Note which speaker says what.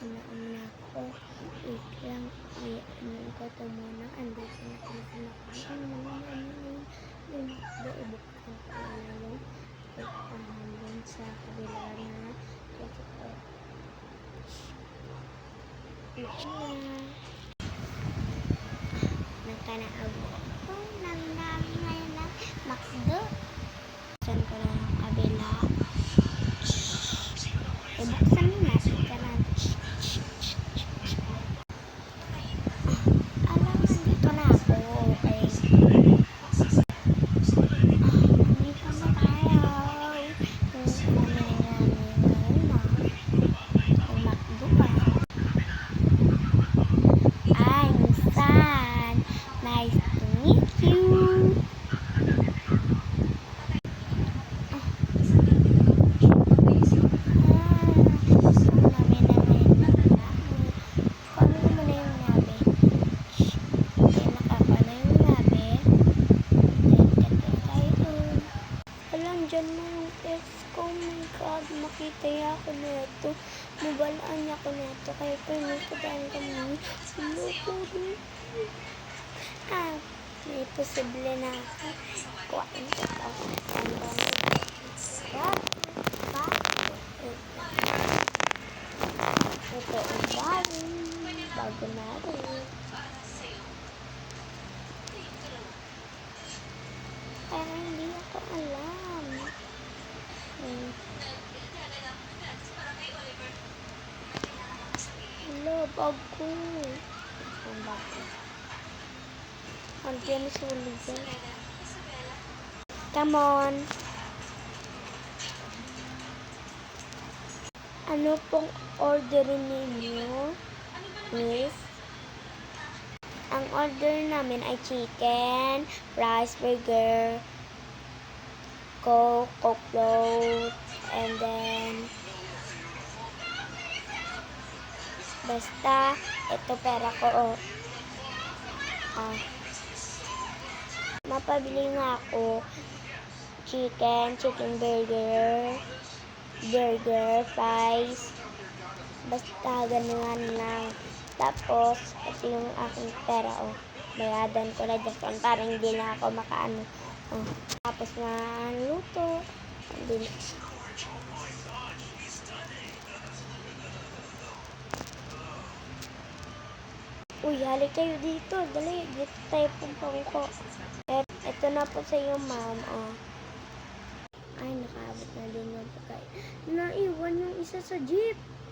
Speaker 1: Ano na ako. Wait lang. Ano ko ito muna. Andito na ako sa nakaan. Yung ibuksan ko na yung sa kabila na. Kasi ko. Ito na. Nagkanaabo ko ng dami ngayon na McDo. Buksan ko na yung kabila. Ibuksan mo na. Ika na. Alam, nandito na ako. Okay. Nandito na tayo. Ang McDo pa. Ay, Nissan. Nice to meet you. Diyan na yung ex ko. Oh my God, makita niya ako na ito. Mabalaan niya ako na ito. Kaya pinagkadaan kami. Loko rin. May posible na ako. Kuwain ko ito. Ito ang bago na rin. Kaya hindi ako alam. Hello, bago. Ang bago. Ang pinasulit yan. Come on. Ano pong orderin ninyo, miss? Ang order namin ay chicken, rice burger, Coke float, and then basta ito pera ko. Mapabili nga ako chicken burger, fries, basta gano'n lang. Tapos ito yung aking pera. Bayadan ko na dyan para hindi na ako makaano. Tapos na luto. Hindi na. Uy, halik kayo dito. Dali, dito tayo pumpangko. Ito na po sa iyo, ma'am. Ay, nakaabot na din yung pagkain. Naiwan yung isa sa jeep.